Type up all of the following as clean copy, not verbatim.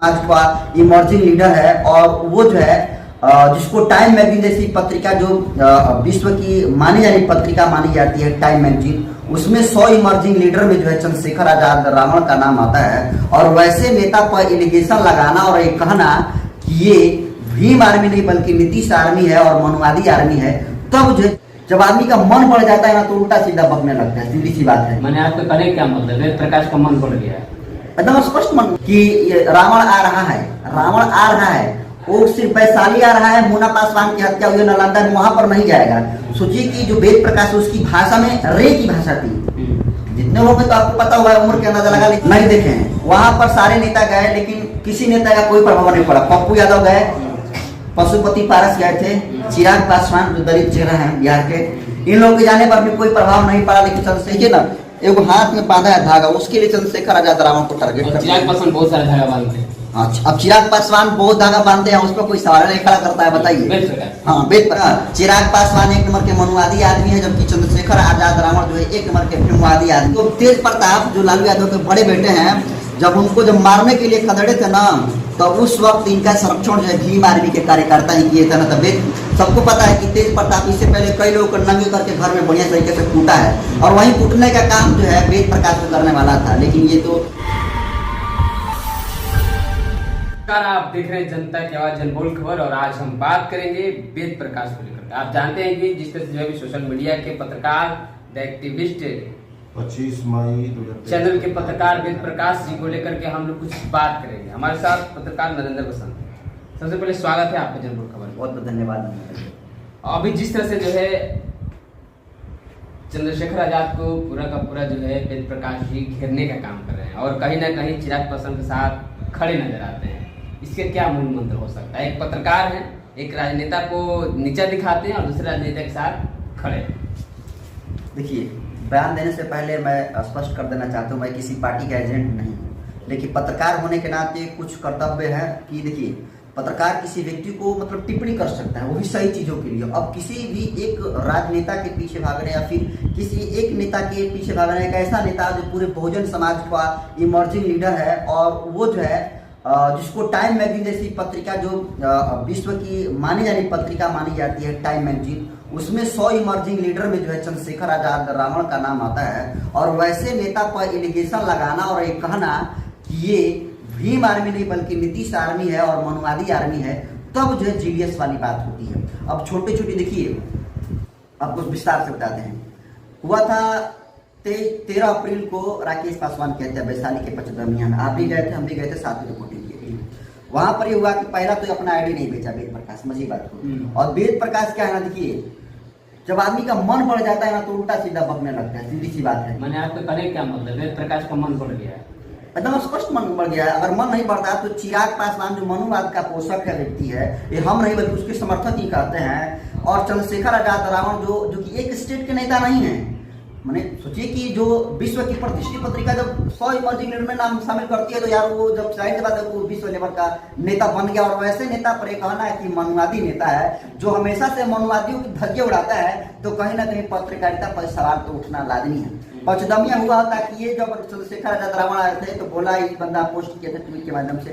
आज का emerging leader है और वो जो है जिसको टाइम मैगजीन जैसी पत्रिका जो विश्व की मानी जानी पत्रिका मानी जाती है टाइम मैगजीन, उसमें 100 इमर्जिंग लीडर में जो है चंद्रशेखर आजाद रावण का नाम आता है। और वैसे नेता पर एलिगेशन लगाना और ये कहना कि ये भीम आर्मी नहीं बल्कि नीतीश आर्मी है और मनुवादी आर्मी है, तब जो जब आदमी का मन बढ़ जाता है ना तो उल्टा सीधा बकने लगता है। सीधी सी बात है। मैंने आपको कहने क्या मतलब है, प्रकाश का मन बढ़ गया है एकदम स्पष्ट मन कि रावण आ रहा है, रावण आ रहा है। वो सिर्फ वैशाली आ रहा है, मुन्ना पासवान की हत्या हुई नालंदा में, वहां पर नहीं जाएगा। सोचिए कि जो वेद प्रकाश उसकी भाषा में रे की भाषा थी। जितने लोग तो आपको पता हुआ है, उम्र के अंदाजा लगा लीजिए, नहीं देखे हैं। वहां पर सारे नेता गए लेकिन किसी नेता का कोई प्रभाव नहीं पड़ा। पप्पू यादव गए, पशुपति पारस गए थे, चिराग पासवान जो दलित चेहरा है बिहार के, इन लोगों के जाने पर भी कोई प्रभाव नहीं पड़ा। लेकिन चंद्रशेखर ना एगो हाथ में बांधा है धागा, उसके लिए चंद्रशेखर आजाद रावण को टारगेट करते हैं। चिराग पासवान बहुत सारे धागा बांधते हैं। अच्छा, अब चिराग पासवान बहुत धागा बांधते हैं, उस पर कोई सवाल नहीं खड़ा करता है, बताइए। हाँ, वेद प्रकाश। चिराग पासवान एक नंबर के मनुवादी आदमी है, जबकि चंद्रशेखर आजाद रावण जो है एक नंबर के फिल्मवादी आदमी। तो तेज प्रताप जो लालू यादव के बड़े बेटे हैं, जब मारने के लिए खदेड़े थे ना, तो उस वक्त इनका संरक्षण जो है भीम आर्मी के कार्यकर्ता ही किए थे ना। तब सबको पता है कि तेज प्रताप इससे पहले कई लोगों को नंगे करके घर में बढ़िया तरीके से कूटा है, और वहीं कूटने का काम जो है वेद प्रकाश को करने वाला था। लेकिन ये तो आप देख रहे हैं जनता की आवाज जनबोल खबर, और आज हम बात करेंगे वेद प्रकाश को लेकर। आप जानते हैं कि जिस तरह से जो है सोशल मीडिया के पत्रकार द एक्टिविस्ट 25 मई चैनल के पत्रकार वेद प्रकाश जी को लेकर के हम लोग कुछ बात करेंगे। हमारे साथ पत्रकार नरेंद्र बसंत। सबसे पहले स्वागत है आपका जनबोल खबर। बहुत बहुत धन्यवाद। अभी जिस तरह से जो है चंद्रशेखर आजाद को पूरा का पूरा जो है वेद प्रकाश जी घेरने का काम कर रहे हैं, और कहीं ना कहीं चिराग पासवान के साथ खड़े नजर आते हैं। इसके क्या मूल मंत्र हो सकता है? एक पत्रकार है, एक राजनेता को नीचा दिखाते हैं और दूसरे राजनेता के साथ खड़े। देखिए, बयान देने से पहले मैं स्पष्ट कर देना चाहता हूँ, मैं किसी पार्टी का एजेंट नहीं हूँ, लेकिन पत्रकार होने के नाते कुछ कर्तव्य है कि देखिए, पत्रकार किसी व्यक्ति को मतलब टिप्पणी कर सकता है, वो भी सही चीजों के लिए। अब किसी भी एक राजनेता के पीछे भागने या फिर किसी एक नेता के पीछे भागने, एक ऐसा नेता जो पूरे बहुजन समाज का इमर्जिंग लीडर है, और वो जो है जिसको टाइम मैगजीन जैसी पत्रिका जो विश्व की मानी जानी पत्रिका मानी जाती है टाइम मैगजीन, उसमें 100 इमर्जिंग लीडर में जो है चंद्रशेखर आजाद रावण का नाम आता है। और वैसे नेता पर एलिगेशन लगाना और ये कहना कि ये भीम आर्मी नहीं बल्कि नीतीश आर्मी है और मनुवादी आर्मी है, तब जो है जीडीएस वाली बात होती है। अब छोटे छोटे देखिए, आपको विस्तार से बताते हैं। हुआ था 13 अप्रैल को राकेश पासवान की हत्या वैशाली के पचदमिया में। आप भी गए थे, हम भी गए थे, साथ में रिपोर्टिंग की। वहां पर ये हुआ कि पहला तो अपना आईडी नहीं बेचा वेद प्रकाश, समझिए बात को। और वेद प्रकाश क्या है ना, देखिए, जब आदमी का मन बढ़ जाता है ना तो उल्टा सीधा बकने लगता है। सीधी सी बात है। मैंने आपको कहने क्या मतलब है, वेद प्रकाश का मन बढ़ गया है एकदम स्पष्ट मन बढ़ गया है। अगर मन नहीं बढ़ता तो चिराग पासवान जो मनुवाद का पोषक है व्यक्ति है, ये हम नहीं बल्कि उसके समर्थक ही कहते हैं। और चंद्रशेखर आजाद रावण जो कि एक स्टेट के नेता नहीं है, मैंने सोचिए कि जो विश्व की प्रतिष्ठित पत्रिका जब 100 इमर्जिंग लीडर में नाम शामिल करती है, तो यार वो जब जाहिर सी बात है वो विश्व लेवल का नेता बन गया। और वैसे नेता पर एक कहना है कि मनुवादी नेता है जो हमेशा से मनुवादियों की धज्जियां उड़ाता है, तो कहीं ना कहीं पत्रकारिता पर सवाल तो उठना लाजमी है। पचदमिया हुआ होता कि ये जब चंद्रशेखर आजाद रावण आए थे तो बोला, एक बंदा पोस्ट किया था ट्वीट के माध्यम से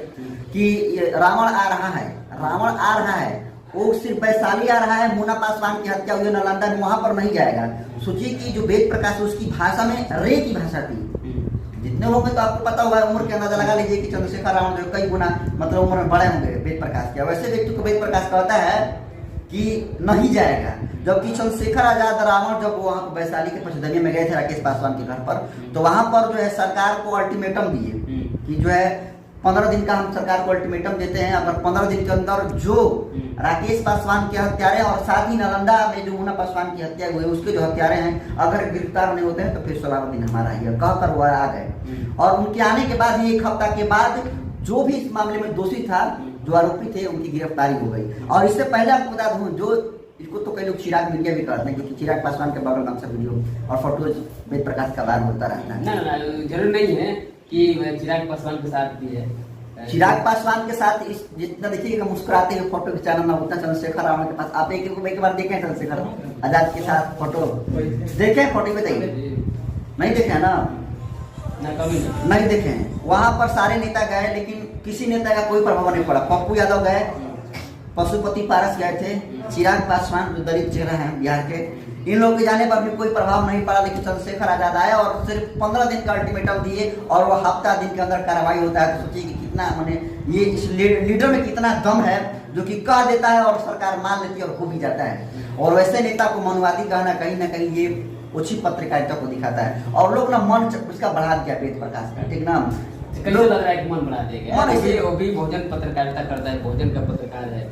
कि रावण आ रहा है, रावण आ रहा है। वो सिर्फ वैशाली आ रहा है, मुन्ना पासवान की हत्या हुई नालंदा में, वहां पर नहीं जाएगा। सोचिए कि जो वेद प्रकाश उसकी भाषा में रे की भाषा थी। जितने लोग तो आपको पता हुआ है, उम्र के अंदाजा लगा लीजिए कि चंद्रशेखर रावण जो कई गुना मतलब उम्र में बड़े होंगे वेद प्रकाश के। वैसे व्यक्ति को वेद प्रकाश कहता है कि नहीं जाएगा। जबकि चंद्रशेखर आजाद रावण जब वहां वैशाली के पचदमिया में गए थे राकेश पासवान के घर पर, तो वहां पर जो है सरकार को अल्टीमेटम दिए कि जो है 15 दिन का हम सरकार को अल्टीमेटम देते हैं, अगर 15 दिन के अंदर जो राकेश पासवान के हत्यारे और साथ ही नालंदा में जो मुन्ना पासवान की हत्या हुई उसके जो हत्यारे हैं, अगर गिरफ्तार नहीं होते हैं तो फिर 16वां दिन हमारा ही कहकर वो आ गए। और उनके आने के बाद ही एक हफ्ता के बाद जो भी इस मामले में दोषी था, जो आरोपी थे, उनकी गिरफ्तारी हो गई। और इससे पहले आपको बता दूं, जो इसको तो कई लोग चिराग मीडिया भी कहते हैं, क्योंकि चिराग पासवान के बगल में अक्सर वीडियो और फोटोज वेद प्रकाश का बार होता रहता है। ना जरूर नहीं है कि चिराग पासवान के साथ भी है। चिराग पासवान के साथ इस जितना देखिएगा मुस्कुराते हुए फोटो खिंचाना ना, उतना चंद्रशेखर रावण के पास। आप एक बार देखें चंद्रशेखर आजाद के साथ फोटो देखे, फोटो बताइए, नहीं देखे है ना, कभी नहीं देखे हैं। वहां पर सारे नेता गए, लेकिन किसी नेता का कोई प्रभाव नहीं पड़ा। पप्पू यादव गए, पशुपति पारस गए थे, चिराग पासवान जो दलित चेहरा है बिहार के, इन लोगों के जाने पर भी कोई प्रभाव नहीं पड़ा। लेकिन चंद्रशेखर आजाद आया और सिर्फ 15 दिन का अल्टीमेटम दिए और वो हफ्ता दिन के अंदर कार्रवाई होता है। तो सोचिए कि कितना माने ये इस लीडर में कितना दम है, जो कि कह देता है और सरकार मान लेती है और हो भी जाता है। और वैसे नेता को मनुवादी कहना कहीं ना कहीं ये ओछी पत्रकारिता को दिखाता है। और लोग ना मन उसका बढ़ा दिया वेद प्रकाश का, ठीक ना, कैसे लग रहा है कि मन बढ़ा देगा? वो भी भोजन पत्रकारिता करता है, भोजन का पत्रकार है,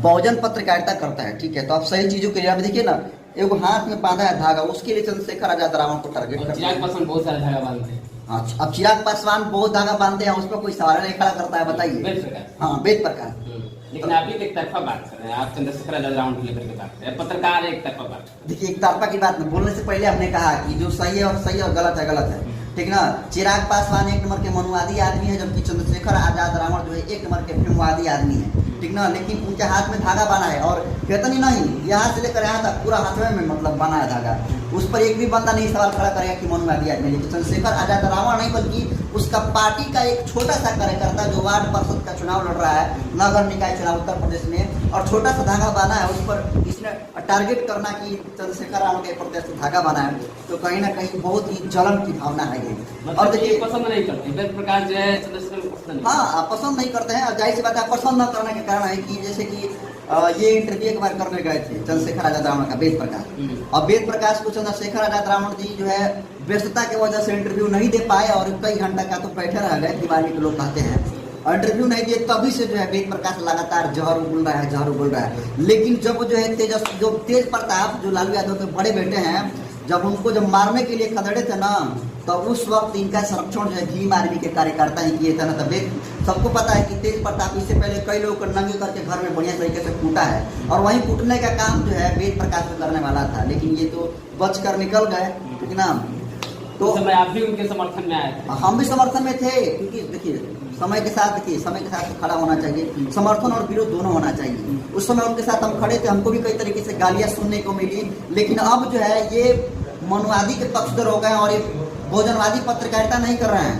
बहुजन पत्रकारिता करता है, ठीक है। तो आप सही चीजों के लिए आप देखिए ना, एगो हाथ में बांधा है धागा, उसके लिए चंद्रशेखर आजाद रावण को टारगेट करता है। चिराग पासवान बहुत सारे धागा बांधते हैं। अब चिराग पासवान बहुत धागा बांधते हैं, उस पर कोई सवाल नहीं खड़ा करता है, बताइए। हाँ, वेद प्रकाश। लेकिन आप एक तरफा बात कर रहे हैं, आप चंद्रशेखर आजाद रावण को लेकर के बात कर रहे हैं, पत्रकार एक तरफा बात। देखिए, एक तरफा की बात बोलने से पहले हमने कहा कि जो सही है और गलत है गलत है, ठीक ना। चिराग पासवान एक नंबर के मनुवादी आदमी है, जबकि चंद्रशेखर आजाद रावण जो है एक नंबर के फिल्मवादी आदमी है, ठीक ना। लेकिन उनके हाथ में धागा बना है और कहते नहीं, यहाँ से लेकर यहाँ तक पूरा हाथ में मतलब बना है धागा। उस पर एक भी बंदा नहीं सवाल खड़ा करेगा कि मनुवादी आदमी। लेकिन चंद्रशेखर आजाद रावण नहीं, बल्कि उसका पार्टी का एक छोटा सा कार्यकर्ता जो वार्ड पार्षद का चुनाव लड़ रहा है, नगर निकाय चुनाव उत्तर प्रदेश में, और छोटा सा धागा बना है, उस पर इसने टारगेट करना कि चंद्रशेखर रावण के प्रदेश से धागा बना है, तो कहीं ना कहीं बहुत ही जलन की भावना है ये। और देखिए, पसंद नहीं करते वेद प्रकाश जो है चंद्रशेखर को पसंद नहीं। हाँ, पसंद नहीं करते हैं। और जाहिर सी बात है, पसंद न करने के कारण है कि जैसे कि ये इंटरव्यू एक बार करने गए थे चंद्रशेखर आजाद रावण का वेद प्रकाश, और वेद प्रकाश को चंद्रशेखर आजाद रावण जी जो है व्यस्तता की वजह से इंटरव्यू नहीं दे पाए और कई घंटा का तो बैठे रह गए, दीवानी के लोग कहते हैं, और इंटरव्यू नहीं दिए। तभी से जो है वेद प्रकाश लगातार जहर उगल रहा है। लेकिन जब जो है तेज प्रताप जो लालू यादव के बड़े बेटे हैं, जब मारने के लिए खदेड़े थे ना, तो उस वक्त इनका संरक्षण जो है भीम आर्मी के कार्यकर्ता ही किए थे ना। तब सबको पता है कि तेज प्रताप इससे पहले कई लोगों को नंगे करके घर में बढ़िया तरीके से कूटा है, और वहीं कूटने का काम जो है वेद प्रकाश में करने वाला था। लेकिन ये तो बच कर निकल गए, ठीक ना। तो समय आप भी उनके समर्थन में आए थे? हम भी समर्थन में थे, क्योंकि देखिए समय के साथ खड़ा होना चाहिए, समर्थन और विरोध दोनों होना चाहिए। उस समय उनके साथ हम खड़े थे, हमको भी कई तरीके से गालियां सुनने को मिली। लेकिन अब जो है ये मनुवादी के पक्षधर हो गए और ये भोजनवादी पत्रकारिता नहीं कर रहे हैं,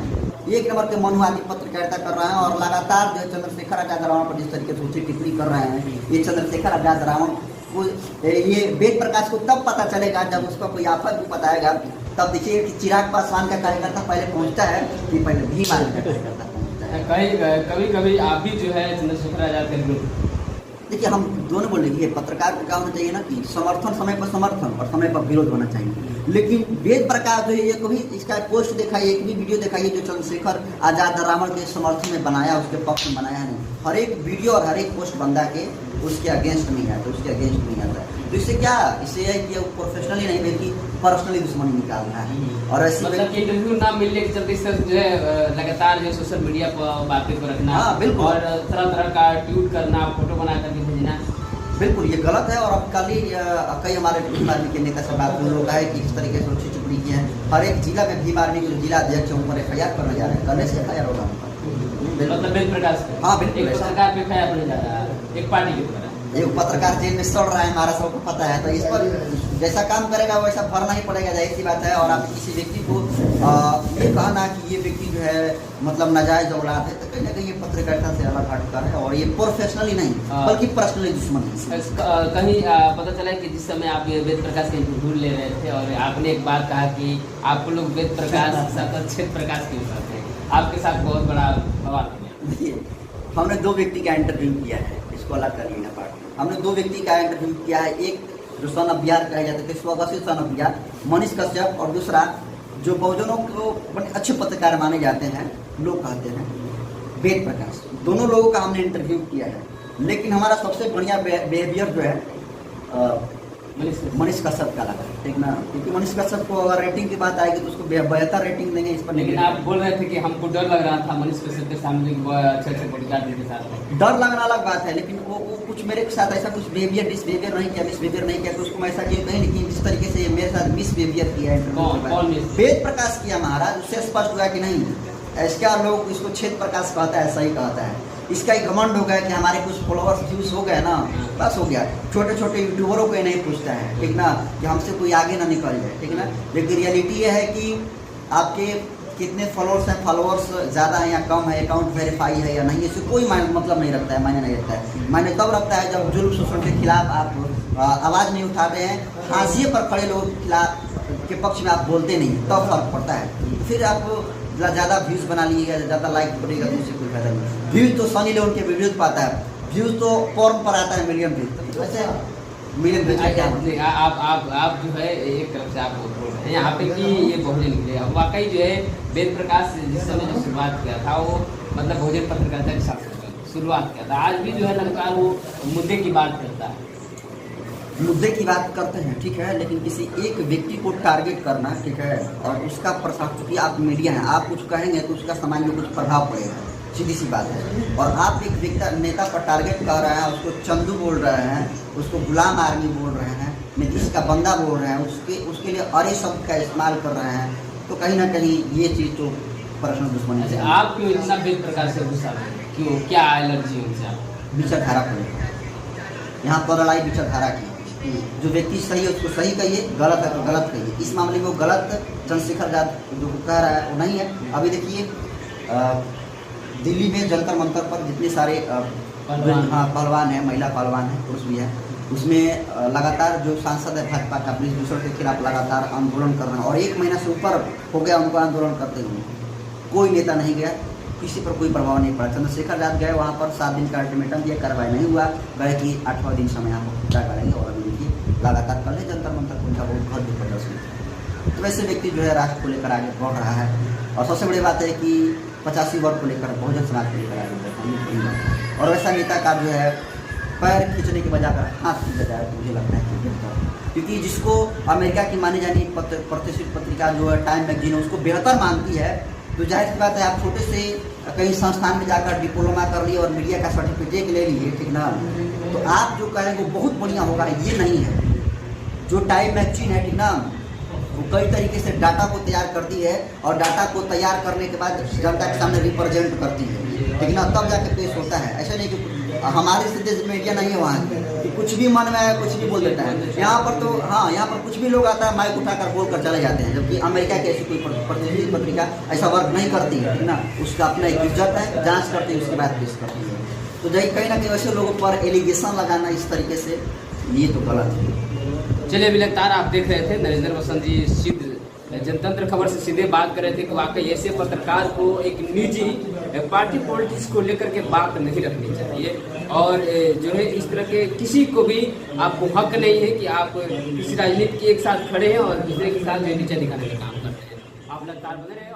एक नंबर के मनुवादी पत्रकारिता कर रहे हैं। और लगातार जो है चंद्रशेखर आजाद रावण पर जिस तरीके से उचित टिप्पणी कर रहे हैं, ये चंद्रशेखर आजाद रावण को, ये वेद प्रकाश को तब पता चलेगा जब उसका कोई आफत भी बताएगा। तब देखिए कि चिराग पासवान का कार्यकर्ता पहले पहुंचता है कि पहले भीम आर्मी का कार्यकर्ता पहुंचता है। कभी आप भी जो है चंद्रशेखर आजाद के विरुद्ध? देखिए, हम दोनों बोल रहे हैं, पत्रकार को क्या होना चाहिए ना कि समर्थन, समय पर समर्थन और समय पर विरोध होना चाहिए। लेकिन वेद प्रकाश जो है, ये कभी इसका पोस्ट दिखाइए, एक भी वीडियो दिखाइए जो चंद्रशेखर आजाद रावण के समर्थन में बनाया, उसके पक्ष में बनाया नहीं। हर एक वीडियो और हर एक पोस्ट बंदा के उसके अगेंस्ट नहीं आता, तो इससे क्या, इससे है कि प्रोफेशनली नहीं बल्कि पर्सनली दुश्मनी निकाल रहा है। और ऐसे मतलब इंटरव्यू ना मिलने के चलते इससे जो है लगातार जो सोशल मीडिया पर बातें को रखना, हाँ, बिल्कुल, और तरह का ट्वीट करना, फोटो बना करके भेजना, बिल्कुल ये गलत है। और अब कल ही कई हमारे भीम आर्मी के नेता से बात हुई, है कि इस तरीके से उचित टिप्पणी की है। हर एक जिला में भीम आर्मी के जिला अध्यक्ष है, उन पर FIR करने जा रहे हैं, करने से FIR होगा उन पर। मतलब वेद प्रकाश, हाँ बिल्कुल, एक पत्रकार पे FIR होने जा रहा है, एक पार्टी के द्वारा। एक पत्रकार जेल में सड़ रहा है, हमारा सबको पता है। तो इस पर जैसा काम करेगा वैसा भरना ही पड़ेगा, जाहिर सी बात है। और आप किसी व्यक्ति को ये कहना कि ये व्यक्ति जो है मतलब नाजायज औलाद है, तो कहीं ना कहीं ये पत्रकारिता से अलग हटकर है, और ये प्रोफेशनली नहीं बल्कि पर्सनली दुश्मन है। कहीं पता चला कि जिस समय आप वेद प्रकाश के इंटरव्यू ले रहे थे और आपने एक बात कहा कि आप लोग वेद प्रकाश के साथ क्षेत्र प्रकाश के साथ हैं, आपके साथ बहुत बड़ा बवाल हो गया। देखिए, हमने 2 व्यक्ति का इंटरव्यू किया है, इसको अलग कर लेना पार्ट। हमने 2 व्यक्ति का इंटरव्यू किया है, एक जो सन ऑफ बिहार कहे जाते थे, स्वघोषित सन ऑफ बिहार मनीष कश्यप, और दूसरा जो बहुजनों को बड़े अच्छे पत्रकार माने जाते हैं, लोग कहते हैं, वेद प्रकाश। दोनों लोगों का हमने इंटरव्यू किया है। लेकिन हमारा सबसे बढ़िया बिहेवियर जो है मनीष कश्यप का लगा, ठीक ना। क्योंकि मनीष कश्यप को अगर रेटिंग की बात आएगी तो उसको बेहतर रेटिंग देंगे इस पर। लेकिन आप बोल रहे थे कि हमको डर लग रहा था मनीष कश्यप के सामने अच्छे बॉडीगार्ड के साथ। डर लगना अलग बात है, लेकिन वो कुछ मेरे साथ ऐसा कुछ मिसबिहेवियर नहीं किया, तो उसको मैं ऐसा किया नहीं। लेकिन जिस तरीके से मेरे साथ मिसबिहेवियर किया है वेद प्रकाश किया महाराज, उससे स्पष्ट हुआ कि नहीं, ऐसा लोग इसको क्षेत्र प्रकाश कहता है, सही कहता है। इसका एक घमंड हो गया कि हमारे कुछ फॉलोअर्स व्यूज हो गए ना, बस हो गया। छोटे छोटे यूट्यूबरों को ये नहीं पूछता है, ठीक ना, कि हमसे कोई आगे ना निकल जाए, ठीक ना। लेकिन रियलिटी ये है कि आपके कितने फॉलोअर्स हैं, फॉलोअर्स ज़्यादा है या कम है, अकाउंट वेरीफाई है या नहीं, इससे कोई मतलब नहीं रखता है, मायने नहीं रखता है। मायने तब रखता है जब जुल्म शोषण के खिलाफ आप आवाज़ नहीं उठाते हैं, हाशिए पर खड़े लोगों के खिलाफ के पक्ष में आप बोलते नहीं, तब फर्क पड़ता है। तो फिर आप ज़्यादा व्यूज़ बना लीजिएगा, ज़्यादा लाइक पड़ेगा तो उससे कोई फायदा नहीं। व्यूज़ तो सनी लियोन के वीडियोज़ पाता है, व्यूज़ तो फॉर्म पर आता है मिलियन व्यूज़, तो वैसे मिलियन व्यूज़ क्या आप जो है एक तरफ से आप बोल रहे हैं यहाँ पे कि ये बहुजन निकले, वाकई जो है वेद प्रकाश जिस समय जो शुरुआत किया था वो मतलब बहुजन पत्रकारिता के साथ शुरुआत किया था। आज भी जो है लगातार वो मुद्दे की बात करता है, मुद्दे की बात करते हैं, ठीक है, लेकिन किसी एक व्यक्ति को टारगेट करना, ठीक है, और उसका प्रसार, चूंकि आप मीडिया हैं, आप कुछ कहेंगे तो उसका समाज में कुछ प्रभाव पड़ेगा, सीधी सी बात है। और आप एक व्यक्ति नेता पर टारगेट कर रहे हैं, उसको चंदू बोल रहे हैं, उसको गुलाम आर्मी बोल रहे हैं, नीतीश का बंदा बोल रहे हैं, उसके लिए अरे शब्द का इस्तेमाल कर रहे हैं, तो कहीं ना कहीं ये चीज़ तो पर्सनल दुश्मनी है। आप क्यों इतना वेद प्रकाश से गुस्सा है, क्यों, क्या एलर्जी है उनसे? विचारधारा को लेकर यहाँ पर लड़ाई विचारधारा की, जो व्यक्ति सही है उसको सही कहिए, गलत है तो गलत कहिए। इस मामले में वो गलत चंद्रशेखर आजाद जो कह रहा है वो नहीं है। अभी देखिए दिल्ली में जंतर मंतर पर जितने सारे पहलवान हैं, महिला पहलवान हैं, पुरुष भी हैं, उसमें लगातार जो सांसद है भाजपा का पुलिस दूसरों के खिलाफ लगातार आंदोलन कर रहे हैं, और 1 महीना से ऊपर हो गया उनको आंदोलन करते हुए, कोई नेता नहीं गया, किसी पर कोई प्रभाव नहीं पड़ा। चंद्रशेखर आजाद गए वहाँ पर, 7 दिन का अल्टीमेटम दिया, कार्रवाई नहीं हुआ, गए कि 8वां दिन समय यहाँ पर पूजा करेंगे, और अभी देखिए लगातार कर ले जंतर मंतर उनका बहुत घर भी प्रदर्शन। तो वैसे व्यक्ति जो है राष्ट्र को लेकर आगे बढ़ रहा है, और सबसे बड़ी बात है कि 85 वर्ग को लेकर, बहुजन समाज को लेकर आगे बढ़ रहा है। और वैसा नेता का जो है पैर खींचने के बजाय हाथ खींचा जाए तो मुझे लगता है कि बेहतर, क्योंकि जिसको अमेरिका की मानी जानी प्रतिष्ठित पत्रिका जो है टाइम मैगजीन उसको बेहतर मानती है, तो जाहिर सी बात है आप छोटे से कहीं संस्थान में जाकर डिप्लोमा कर लिए और मीडिया का सर्टिफिकेट ले लिए, ठीक ना, तो आप जो कहेंगे वो बहुत बढ़िया होगा, ये नहीं है। जो टाइम मैगजीन है, ठीक ना, वो कई तरीके से डाटा को तैयार करती है, और डाटा को तैयार करने के बाद जनता के सामने रिप्रेजेंट करती है, ठीक ना, तब जाके पेश होता है। ऐसा नहीं कि हमारी स्थिति मीडिया नहीं है वहाँ की, कुछ भी मन में आया कुछ भी बोल देता है। यहाँ पर तो हाँ, यहाँ पर कुछ भी लोग आता है, माइक उठाकर बोल कर चले जाते हैं, जबकि अमेरिका की ऐसी कोई प्रतिष्ठित पत्रिका ऐसा वर्क नहीं करती है, ठीक ना, उसका अपना एक इज्जत है, जाँच करती है, उसके बाद पेश करती है। तो कहीं ना कहीं वैसे लोगों पर एलिगेशन लगाना इस तरीके से, ये तो गलत है। चलिए अभी लगातार आप देख रहे थे नरेंद्र वसंत जी सीधे जनतंत्र खबर से सीधे बात कर रहे थे कि वाकई ऐसे पत्रकार को एक निजी पार्टी पॉलिटिक्स को लेकर के बात नहीं रखनी चाहिए, और जो है इस तरह के किसी को भी आपको हक नहीं है कि आप किसी राजनीति के एक साथ खड़े हैं और दूसरे के साथ नीचे दिखाने का काम करते हैं। आप लगातार बने रहे।